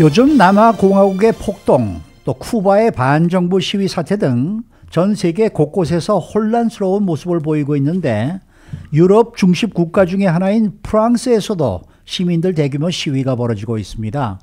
요즘 남아공화국의 폭동, 또 쿠바의 반정부 시위 사태 등 전 세계 곳곳에서 혼란스러운 모습을 보이고 있는데 유럽 중심 국가 중에 하나인 프랑스에서도 시민들 대규모 시위가 벌어지고 있습니다.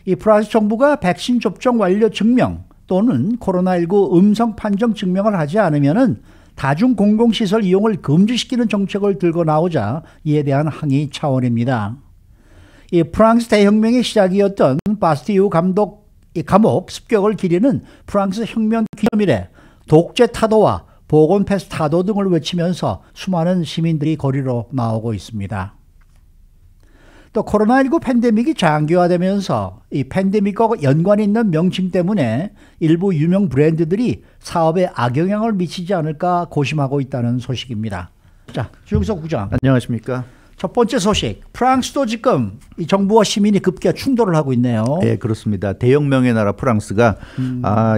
이 프랑스 정부가 백신 접종 완료 증명 또는 코로나19 음성 판정 증명을 하지 않으면은 다중 공공시설 이용을 금지시키는 정책을 들고 나오자 이에 대한 항의 차원입니다. 이 프랑스 대혁명의 시작이었던 바스티유 감옥 습격을 기리는 프랑스 혁명 기념일에 독재 타도와 보건 패스 타도 등을 외치면서 수많은 시민들이 거리로 나오고 있습니다. 또 코로나19 팬데믹이 장기화되면서 이 팬데믹과 연관이 있는 명칭 때문에 일부 유명 브랜드들이 사업에 악영향을 미치지 않을까 고심하고 있다는 소식입니다. 자, 주영석 국장. 안녕하십니까. 첫 번째 소식, 프랑스도 지금 이 정부와 시민이 급기야 충돌을 하고 있네요. 네, 그렇습니다. 대혁명의 나라 프랑스가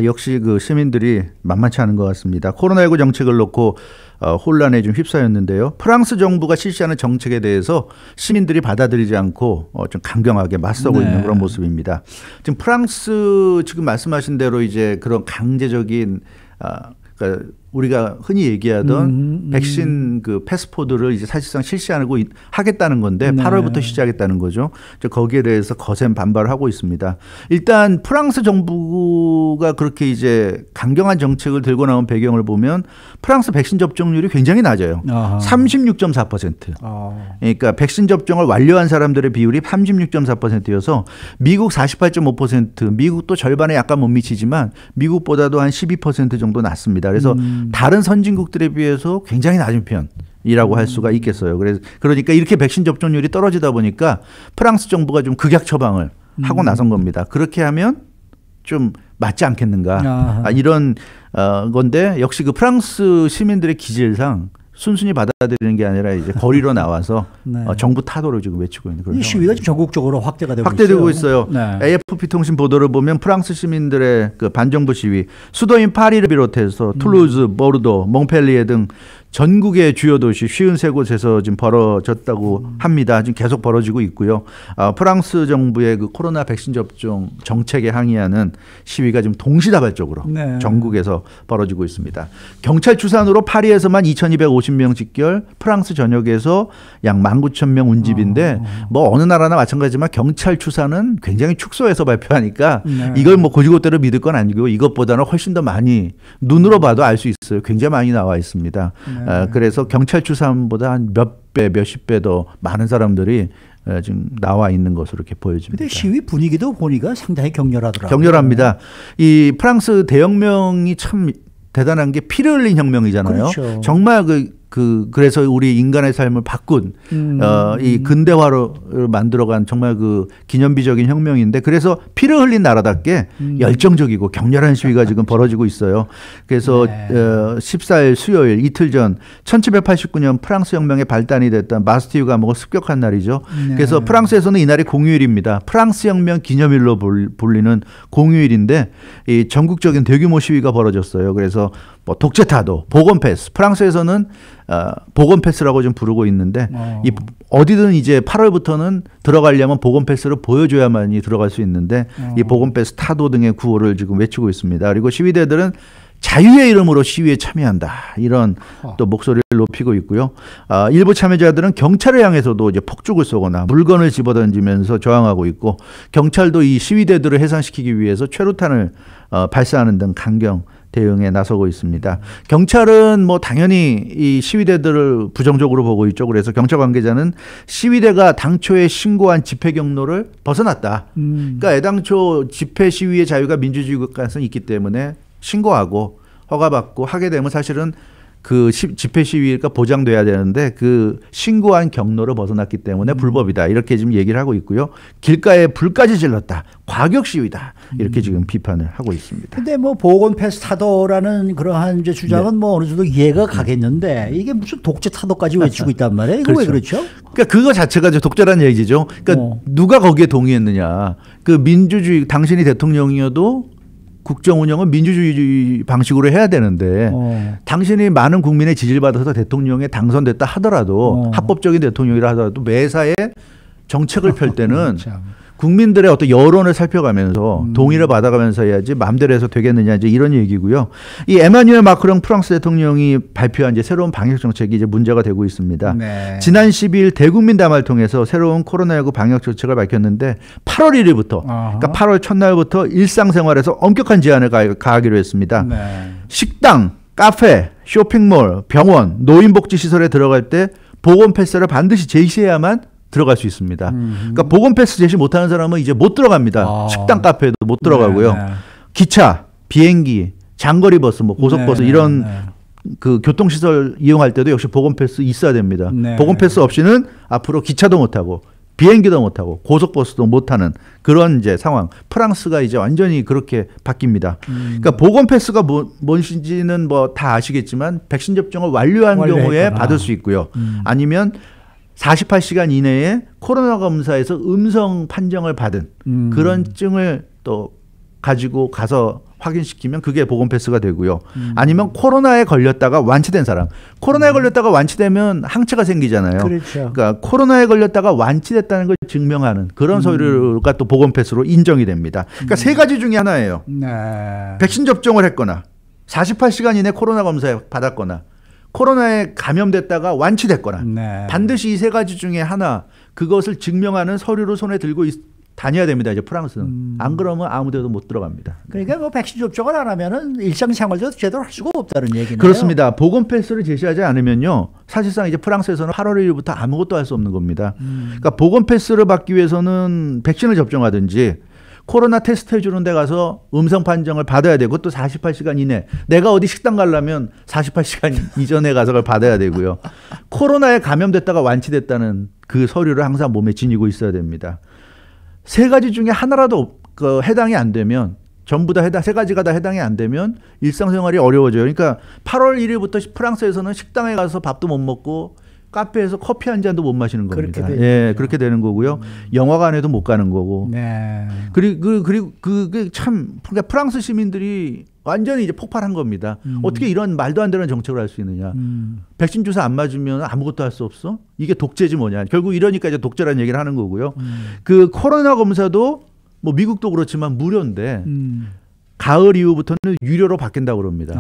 역시 그 시민들이 만만치 않은 것 같습니다. 코로나19 정책을 놓고 혼란에 좀 휩싸였는데요. 프랑스 정부가 실시하는 정책에 대해서 시민들이 받아들이지 않고 좀 강경하게 맞서고 있는 그런 모습입니다. 지금 프랑스 지금 말씀하신 대로 이제 그런 강제적인 그러니까 우리가 흔히 얘기하던 백신 그 패스포드를 이제 사실상 하겠다는 건데 8월부터 시작했다는 거죠. 거기에 대해서 거센 반발을 하고 있습니다. 일단 프랑스 정부가 그렇게 이제 강경한 정책을 들고 나온 배경을 보면 프랑스 백신 접종률이 굉장히 낮아요. 36.4%. 그러니까 백신 접종을 완료한 사람들의 비율이 36.4%여서 미국 48.5%, 미국도 절반에 약간 못 미치지만 미국보다도 한 12% 정도 낮습니다. 그래서 다른 선진국들에 비해서 굉장히 낮은 편이라고 할 수가 있겠어요. 그러니까 이렇게 백신 접종률이 떨어지다 보니까 프랑스 정부가 좀 극약 처방을 하고 나선 겁니다. 그렇게 하면 좀 맞지 않겠는가 이런 건데 역시 그 프랑스 시민들의 기질상 순순히 받아들이는 게 아니라 이제 거리로 나와서 정부 타도를 지금 외치고 있는 그런 이 시위가 지금 전국적으로 확대되고 있어요. AFP 통신 보도를 보면 프랑스 시민들의 그 반정부 시위, 수도인 파리를 비롯해서 툴루즈, 보르도, 몽펠리에 등 전국의 주요 도시 53곳에서 지금 벌어졌다고 합니다. 지금 계속 벌어지고 있고요. 프랑스 정부의 그 코로나 백신 접종 정책에 항의하는 시위가 지금 동시다발적으로 전국에서 벌어지고 있습니다. 경찰 추산으로 파리에서만 2,250명 직결, 프랑스 전역에서 약 19,000명 운집인데 뭐 어느 나라나 마찬가지지만 경찰 추산은 굉장히 축소해서 발표하니까 이걸 뭐 고지고대로 믿을 건 아니고 이것보다는 훨씬 더 많이 눈으로 봐도 알 수 있어요. 굉장히 많이 나와 있습니다. 그래서 경찰 추산보다 한 몇 배, 몇십 배 더 많은 사람들이 지금 나와 있는 것으로 이렇게 보여집니다. 그런데 시위 분위기도 보니까 상당히 격렬하더라고요. 격렬합니다. 이 프랑스 대혁명이 참 대단한 게 피를 흘린 혁명이잖아요. 그렇죠. 정말 그래서 우리 인간의 삶을 바꾼 이 근대화로 만들어간 정말 그 기념비적인 혁명인데 그래서 피를 흘린 나라답게 열정적이고 격렬한 시위가 지금 벌어지고 있어요. 그래서 14일 수요일 이틀 전 1789년 프랑스 혁명의 발단이 됐던 바스티유 감옥을 습격한 날이죠. 그래서 프랑스에서는 이날이 공휴일입니다. 프랑스 혁명 기념일로 불리는 공휴일인데 이 전국적인 대규모 시위가 벌어졌어요. 그래서 뭐 독재 타도, 보건 패스, 프랑스에서는 보건 패스라고 좀 부르고 있는데 어디든 이제 8월부터는 들어가려면 보건 패스를 보여줘야만이 들어갈 수 있는데 이 보건 패스 타도 등의 구호를 지금 외치고 있습니다. 그리고 시위대들은 자유의 이름으로 시위에 참여한다 이런 또 목소리를 높이고 있고요. 일부 참여자들은 경찰을 향해서도 이제 폭죽을 쏘거나 물건을 집어던지면서 저항하고 있고 경찰도 이 시위대들을 해산시키기 위해서 최루탄을 발사하는 등 강경 대응에 나서고 있습니다. 경찰은 뭐 당연히 이 시위대들을 부정적으로 보고 있죠. 그래서 경찰 관계자는 시위대가 당초에 신고한 집회 경로를 벗어났다. 그러니까 애당초 집회 시위의 자유가 민주주의 국가에서 있기 때문에 신고하고 허가받고 하게 되면 사실은 그 집회 시위가 보장돼야 되는데 그 신고한 경로를 벗어났기 때문에 불법이다. 이렇게 지금 얘기를 하고 있고요. 길가에 불까지 질렀다. 과격 시위다. 이렇게 지금 비판을 하고 있습니다. 근데 뭐 보건 패스 타도라는 그러한 이제 주장은 뭐 어느 정도 이해가 가겠는데 이게 무슨 독재 타도까지 외치고 있단 말이에요. 이거 왜 그렇죠? 그러니까 그거 자체가 이제 독재라는 얘기죠. 그러니까 누가 거기에 동의했느냐. 그 민주주의 당신이 대통령이어도 국정 운영은 민주주의 방식으로 해야 되는데 당신이 많은 국민의 지지를 받아서 대통령에 당선됐다 하더라도 합법적인 대통령이라 하더라도 매사에 정책을 펼 때는 국민들의 어떤 여론을 살펴가면서 동의를 받아가면서 해야지 마음대로 해서 되겠느냐 이제 이런 얘기고요. 이 에마뉴엘 마크롱 프랑스 대통령이 발표한 이제 새로운 방역 정책이 이제 문제가 되고 있습니다. 네. 지난 12일 대국민 담화를 통해서 새로운 코로나19 방역 정책을 밝혔는데 8월 1일부터 그러니까 8월 첫날부터 일상생활에서 엄격한 제한을 가하기로 했습니다. 네. 식당, 카페, 쇼핑몰, 병원, 노인복지시설에 들어갈 때 보건 패스를 반드시 제시해야만 들어갈 수 있습니다. 그러니까 보건 패스 제시 못하는 사람은 이제 못 들어갑니다. 식당, 카페도 못 들어가고요. 네. 기차, 비행기, 장거리 버스, 뭐 고속버스 네. 이런 네. 그 교통시설 이용할 때도 역시 보건 패스 있어야 됩니다. 네. 보건 패스 없이는 앞으로 기차도 못 타고 비행기도 못 타고 고속버스도 못 타는 그런 이제 상황. 프랑스가 이제 완전히 그렇게 바뀝니다. 그러니까 보건 패스가 뭔지는 뭐 다 아시겠지만 백신 접종을 완료한 경우에 받을 수 있고요. 아니면 48시간 이내에 코로나 검사에서 음성 판정을 받은 그런 증을 또 가지고 가서 확인시키면 그게 보건 패스가 되고요. 아니면 코로나에 걸렸다가 완치된 사람. 코로나에 걸렸다가 완치되면 항체가 생기잖아요. 그렇죠. 그러니까 코로나에 걸렸다가 완치됐다는 걸 증명하는 그런 서류가 또 보건 패스로 인정이 됩니다. 그러니까 세 가지 중에 하나예요. 네. 백신 접종을 했거나 48시간 이내 코로나 검사에 받았거나 코로나에 감염됐다가 완치됐거나 네. 반드시 이 세 가지 중에 하나 그것을 증명하는 서류를 손에 들고 다녀야 됩니다. 이제 프랑스는. 안 그러면 아무 데도 못 들어갑니다. 그러니까 뭐 백신 접종을 안 하면은 일상생활도 제대로 할 수가 없다는 얘기네요. 그렇습니다. 보건 패스를 제시하지 않으면요. 사실상 이제 프랑스에서는 8월 1일부터 아무것도 할 수 없는 겁니다. 그러니까 보건 패스를 받기 위해서는 백신을 접종하든지 코로나 테스트 해주는 데 가서 음성 판정을 받아야 되고 또 48시간 이내 내가 어디 식당 가려면 48시간 이전에 가서 그걸 받아야 되고요. 코로나에 감염됐다가 완치됐다는 그 서류를 항상 몸에 지니고 있어야 됩니다. 세 가지 중에 하나라도 해당이 안 되면 전부 다 세 가지가 다 해당이 안 되면 일상생활이 어려워져요. 그러니까 8월 1일부터 프랑스에서는 식당에 가서 밥도 못 먹고 카페에서 커피 한 잔도 못 마시는 겁니다. 예, 그렇게 되는 거고요. 영화관에도 못 가는 거고. 네. 그리고 그게 참 그러니까 프랑스 시민들이 완전히 이제 폭발한 겁니다. 어떻게 이런 말도 안 되는 정책을 할 수 있느냐. 백신 주사 안 맞으면 아무것도 할 수 없어? 이게 독재지 뭐냐. 결국 이러니까 이제 독재라는 얘기를 하는 거고요. 그 코로나 검사도 뭐 미국도 그렇지만 무료인데 가을 이후부터는 유료로 바뀐다고 그럽니다.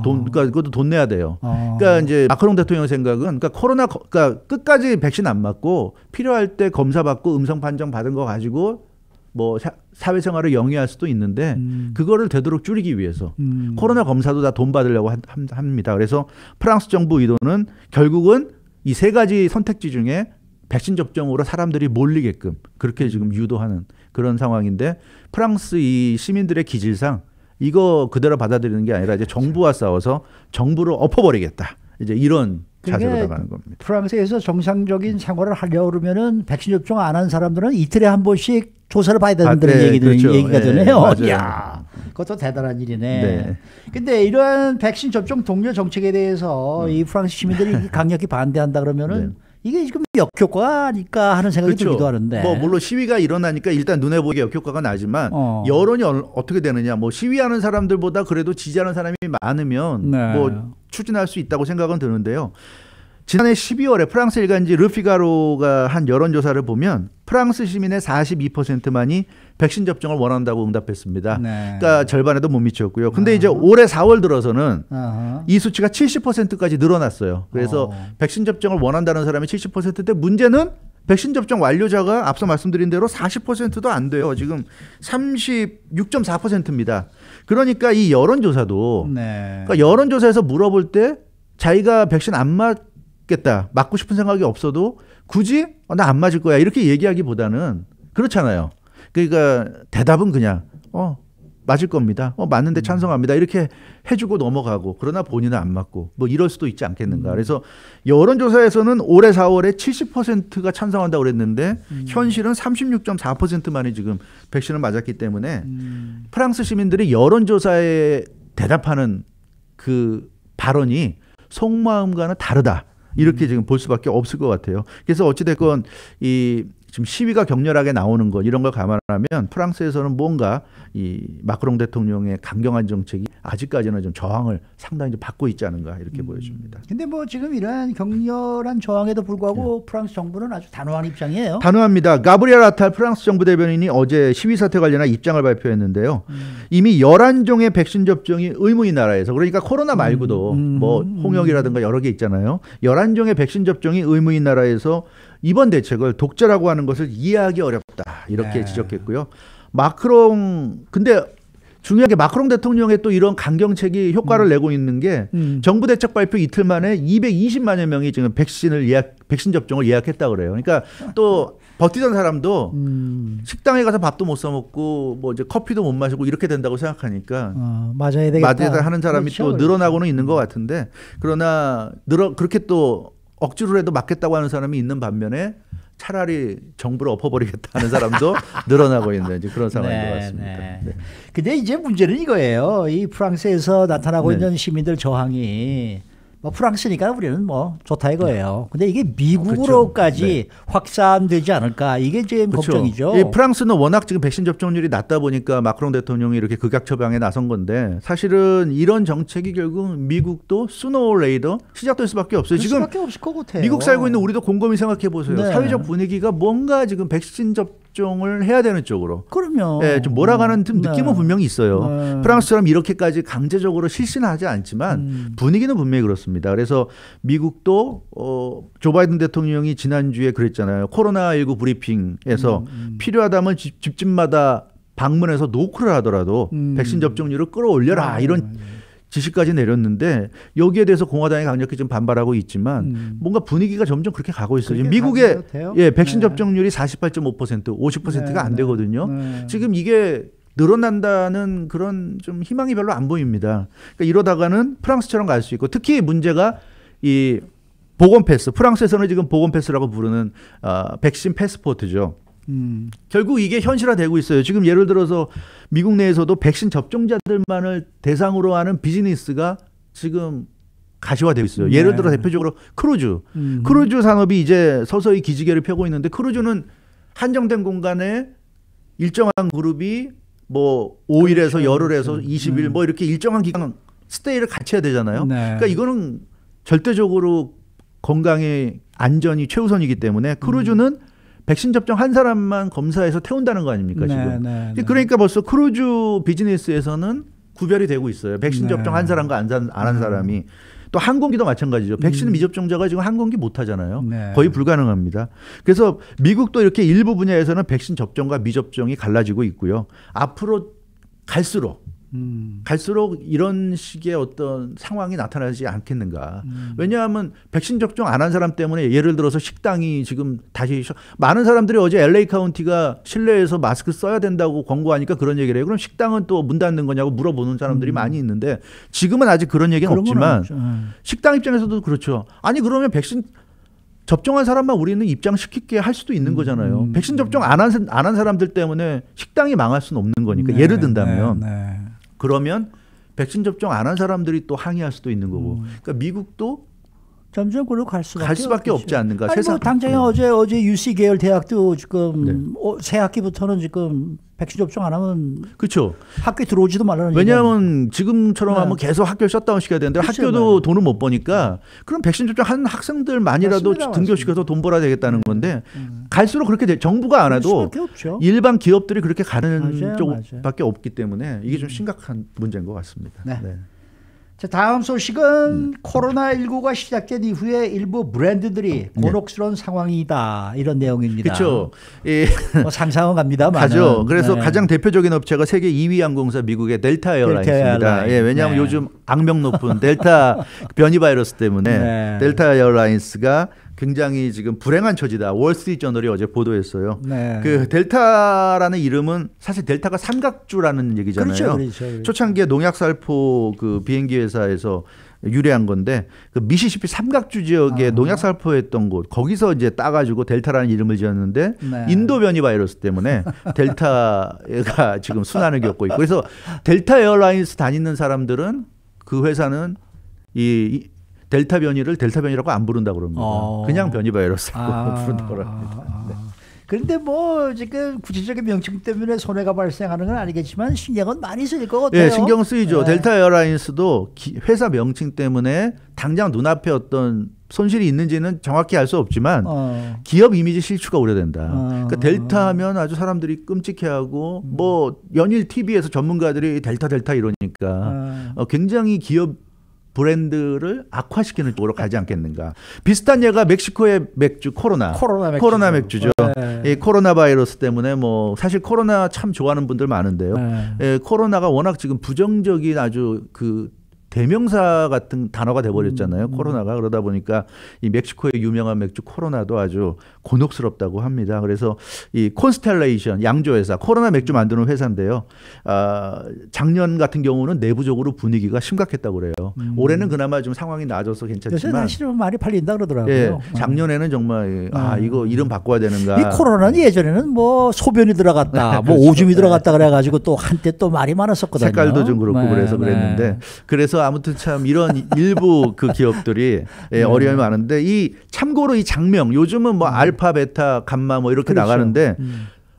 그러니까 그것도 돈 내야 돼요. 그러니까 이제 마크롱 대통령 생각은 그러니까 그러니까 끝까지 백신 안 맞고 필요할 때 검사 받고 음성 판정 받은 거 가지고 뭐 사회생활을 영위할 수도 있는데 그거를 되도록 줄이기 위해서 코로나 검사도 다 돈 받으려고 합니다. 그래서 프랑스 정부 의도는 결국은 이 세 가지 선택지 중에 백신 접종으로 사람들이 몰리게끔 그렇게 지금 유도하는 그런 상황인데 프랑스 이 시민들의 기질상 이거 그대로 받아들이는 게 아니라 이제 정부와 싸워서 정부를 엎어버리겠다. 이제 이런 자세로 나가는 겁니다. 프랑스에서 정상적인 생활을 하려고 그러면은 백신 접종 안 한 사람들은 이틀에 한 번씩 조사를 봐야 된다는 네, 그렇죠. 얘기가 되네요. 맞아요. 이야, 그것도 대단한 일이네. 네. 근데 이러한 백신 접종 동료 정책에 대해서 이 프랑스 시민들이 강력히 반대한다 그러면은 이게 지금 역효과가 아닐까 하는 생각이 들기도 하는데. 뭐 물론 시위가 일어나니까 일단 눈에 보기에 역효과가 나지만 여론이 어떻게 되느냐. 뭐 시위하는 사람들보다 그래도 지지하는 사람이 많으면 뭐 추진할 수 있다고 생각은 드는데요. 지난해 12월에 프랑스 일간지 르피가로가 한 여론조사를 보면 프랑스 시민의 42%만이 백신 접종을 원한다고 응답했습니다. 그러니까 절반에도 못 미쳤고요. 근데 이제 올해 4월 들어서는 이 수치가 70%까지 늘어났어요. 그래서 백신 접종을 원한다는 사람이 70%인데 문제는 백신 접종 완료자가 앞서 말씀드린 대로 40%도 안 돼요. 지금 36.4%입니다. 그러니까 이 여론조사도 그러니까 여론조사에서 물어볼 때 자기가 백신 안 맞겠다, 맞고 싶은 생각이 없어도 굳이 나 안 맞을 거야 이렇게 얘기하기보다는 그렇잖아요. 그러니까 대답은 그냥 맞을 겁니다. 맞는데 찬성합니다. 이렇게 해주고 넘어가고 그러나 본인은 안 맞고 뭐 이럴 수도 있지 않겠는가. 그래서 여론조사에서는 올해 4월에 70%가 찬성한다고 그랬는데 현실은 36.4%만이 지금 백신을 맞았기 때문에 프랑스 시민들이 여론조사에 대답하는 그 발언이 속마음과는 다르다. 이렇게 지금 볼 수밖에 없을 것 같아요. 그래서 어찌됐건 이 지금 시위가 격렬하게 나오는 것 이런 걸 감안하면 프랑스에서는 뭔가 이 마크롱 대통령의 강경한 정책이 아직까지는 좀 저항을 상당히 좀 받고 있지 않은가 이렇게 보여집니다. 근데 뭐 지금 이런 격렬한 저항에도 불구하고 프랑스 정부는 아주 단호한 입장이에요. 단호합니다. 가브리엘 아탈 프랑스 정부 대변인이 어제 시위 사태 관련한 입장을 발표했는데요. 이미 11종의 백신 접종이 의무인 나라에서 그러니까 코로나 말고도 뭐 홍역이라든가 여러 개 있잖아요. 11종의 백신 접종이 의무인 나라에서 이번 대책을 독재라고 하는 것을 이해하기 어렵다. 이렇게 지적했고요. 마크롱 근데 중요한 게 마크롱 대통령의 또 이런 강경책이 효과를 내고 있는 게 정부 대책 발표 이틀 만에 220만여 명이 지금 백신 접종을 예약했다 그래요. 그러니까 또 버티던 사람도 식당에 가서 밥도 못 사 먹고 뭐 이제 커피도 못 마시고 이렇게 된다고 생각하니까 맞아야 되겠다. 맞아야 하는 사람이 그렇죠, 또 늘어나고는 있는 것 같은데 그러나 그렇게 또 억지로라도 맞겠다고 하는 사람이 있는 반면에 차라리 정부를 엎어버리겠다 하는 사람도 늘어나고 있는 이제 그런 상황인 것 같습니다. 네. 근데 이제 문제는 이거예요. 이 프랑스에서 나타나고 네. 있는 시민들 저항이 뭐 프랑스니까 우리는 뭐 좋다 이거예요. 근데 이게 미국으로까지 그렇죠. 네. 확산되지 않을까 이게 지금 그렇죠. 걱정이죠. 이 프랑스는 워낙 지금 백신 접종률이 낮다 보니까 마크롱 대통령이 이렇게 극약 처방에 나선 건데 사실은 이런 정책이 결국 미국도 sooner or later 시작될 수밖에 없어요. 지금 수밖에 없을 것 같아요. 미국 살고 있는 우리도 곰곰이 생각해 보세요. 네. 사회적 분위기가 뭔가 지금 백신 접종을 해야 되는 쪽으로 그럼요. 좀 몰아가는 좀 네. 느낌은 분명히 있어요. 네. 프랑스처럼 이렇게까지 강제적으로 실시는 하지 않지만 분위기는 분명히 그렇습니다. 그래서 미국도 조 바이든 대통령이 지난주에 그랬잖아요. 코로나19 브리핑에서 필요하다면 집집마다 방문해서 노크를 하더라도 백신 접종률을 끌어올려라 이런 지시까지 내렸는데 여기에 대해서 공화당이 강력히 좀 반발하고 있지만 뭔가 분위기가 점점 그렇게 가고 있어요. 지금 미국의 백신 접종률이 48.5%, 50%가 안 되거든요. 지금 이게 늘어난다는 그런 좀 희망이 별로 안 보입니다. 그러니까 이러다가는 프랑스처럼 갈 수 있고 특히 문제가 이 보건 패스. 프랑스에서는 지금 보건 패스라고 부르는 백신 패스포트죠. 결국 이게 현실화되고 있어요. 지금 예를 들어서 미국 내에서도 백신 접종자들만을 대상으로 하는 비즈니스가 지금 가시화되고 있어요. 예를 들어 대표적으로 크루즈 산업이 이제 서서히 기지개를 펴고 있는데 크루즈는 한정된 공간에 일정한 그룹이 뭐 5일에서 열흘에서 20일 뭐 이렇게 일정한 기간 스테이를 같이 해야 되잖아요. 그러니까 이거는 절대적으로 건강의 안전이 최우선이기 때문에 크루즈는 백신 접종 한 사람만 검사해서 태운다는 거 아닙니까 지금. 그러니까 벌써 크루즈 비즈니스에서는 구별이 되고 있어요. 백신 접종 한 사람과 안 한 사람이. 또 항공기도 마찬가지죠. 백신 미접종자가 지금 항공기 못 하잖아요. 거의 불가능합니다. 그래서 미국도 이렇게 일부 분야에서는 백신 접종과 미접종이 갈라지고 있고요. 앞으로 갈수록 이런 식의 어떤 상황이 나타나지 않겠는가. 왜냐하면 백신 접종 안 한 사람 때문에 예를 들어서 식당이 지금 다시 많은 사람들이 어제 LA 카운티가 실내에서 마스크 써야 된다고 권고하니까 그런 얘기를 해요. 그럼 식당은 또 문 닫는 거냐고 물어보는 사람들이 많이 있는데 지금은 아직 그런 얘기는 없지만 식당 입장에서도 그렇죠. 아니 그러면 백신 접종한 사람만 우리는 입장시키게 할 수도 있는 거잖아요. 백신 접종 안 한 사람들 때문에 식당이 망할 수는 없는 거니까 예를 든다면 그러면 백신 접종 안 한 사람들이 또 항의할 수도 있는 거고. 그러니까 미국도 점점 그로 갈 수밖에 없지 않는가. 아니, 세상. 뭐 당장에 어제 UC 계열 대학도 지금 새 학기부터는 지금 백신 접종 안 하면 그렇죠. 학교에 들어오지도 말라는 왜냐하면 지금처럼 하면 계속 학교를 셧다운 시켜야 되는데 그렇죠. 학교도 돈을 못 버니까 그럼 백신 접종 한 학생들만이라도 등교시켜서 돈 벌어야 되겠다는 건데 갈수록 그렇게 정부가 안 해도 일반 기업들이 그렇게 가는 쪽밖에 없기 때문에 이게 좀 심각한 문제인 것 같습니다. 네. 자, 다음 소식은 코로나19가 시작된 이후에 일부 브랜드들이 곤혹스러운 상황이다 이런 내용입니다. 그렇죠. 뭐 상상은 갑니다만. 가죠. 그래서 가장 대표적인 업체가 세계 2위 항공사 미국의 델타 에어라인스입니다. 왜냐하면 요즘 악명 높은 델타 변이 바이러스 때문에 델타 에어라인스가 굉장히 지금 불행한 처지다. 월스트리트저널이 어제 보도했어요. 그 델타라는 이름은 사실 델타가 삼각주라는 얘기잖아요. 그렇죠. 초창기에 농약살포 그 비행기 회사에서 유래한 건데 그 미시시피 삼각주 지역에 농약살포했던 곳 거기서 이제 따가지고 델타라는 이름을 지었는데 인도 변이 바이러스 때문에 델타가 지금 순환을 겪고 있고 그래서 델타 에어라인스 다니는 사람들은 그 회사는 이 델타 변이를 델타 변이라고 안 부른다고 그럽니다. 그냥 변이 바이러스라고 부른다고 합니다. 그런데 뭐 지금 구체적인 명칭 때문에 손해가 발생하는 건 아니겠지만 신경은 많이 쓰일 것 같아요. 예, 신경 쓰이죠. 네. 델타 에어라인스도 회사 명칭 때문에 당장 눈앞에 어떤 손실이 있는지는 정확히 알 수 없지만 기업 이미지 실추가 우려된다. 그러니까 델타 하면 아주 사람들이 끔찍해하고 뭐 연일 TV에서 전문가들이 델타 이러니까 굉장히 기업 브랜드를 악화시키는 쪽으로 가지 않겠는가. 비슷한 예가 멕시코의 맥주 코로나 맥주죠. 네. 이 코로나 바이러스 때문에 뭐 사실 코로나 참 좋아하는 분들 많은데요. 네. 예, 코로나가 워낙 지금 부정적인 아주 그 대명사 같은 단어가 돼버렸잖아요. 코로나가. 그러다 보니까 이 멕시코의 유명한 맥주 코로나도 아주 곤혹스럽다고 합니다. 그래서 이 콘스텔레이션 양조회사 코로나 맥주 만드는 회사인데요. 작년 같은 경우는 내부적으로 분위기가 심각했다고 그래요. 올해는 그나마 좀 상황이 나아져서 괜찮지만 요새 날씨는 많이 팔린다 그러더라고요. 예, 작년에는 정말 이거 이름 바꿔야 되는가. 이 코로나는 예전에는 뭐 소변이 들어갔다, 뭐 그렇죠. 오줌이 들어갔다 그래가지고 또 한때 또 말이 많았었거든요. 색깔도 좀 그렇고 네, 그래서 그랬는데 그래서 아무튼 참 이런 일부 그 기업들이 어려움이 많은데 이 참고로 이 장명 요즘은 뭐 알파, 베타, 감마 뭐 이렇게 그렇죠. 나가는데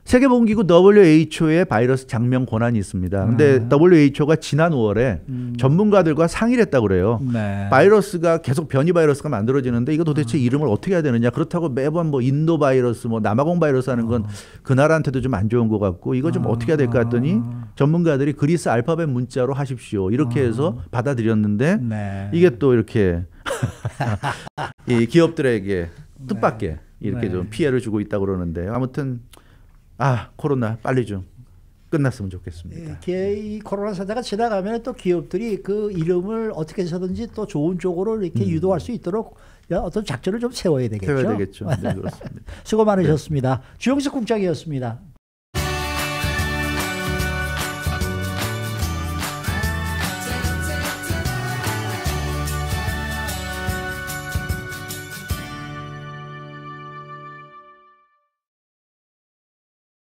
세계보건기구 WHO의 바이러스 장명 권한이 있습니다. 근데 WHO가 지난 5월에 전문가들과 상의를 했다고 그래요. 네. 바이러스가 계속 변이 바이러스가 만들어지는데 이거 도대체 이름을 어떻게 해야 되느냐. 그렇다고 매번 뭐 인도 바이러스, 뭐 남아공 바이러스 하는 건 그 나라한테도 좀 안 좋은 것 같고 이거 좀 어떻게 해야 될까 했더니 전문가들이 그리스 알파벳 문자로 하십시오. 이렇게 해서 받아들였는데 네. 이게 또 이렇게 이 기업들에게 뜻밖의 이렇게 네. 좀 피해를 주고 있다고 그러는데 아무튼 코로나 빨리 좀 끝났으면 좋겠습니다. 이 코로나 사태가 지나가면 또 기업들이 그 이름을 어떻게 해서든지 또 좋은 쪽으로 이렇게 유도할 수 있도록 어떤 작전을 좀 세워야 되겠죠. 세워야 되겠죠. 네, 그렇습니다. 수고 많으셨습니다. 주영석 국장이었습니다.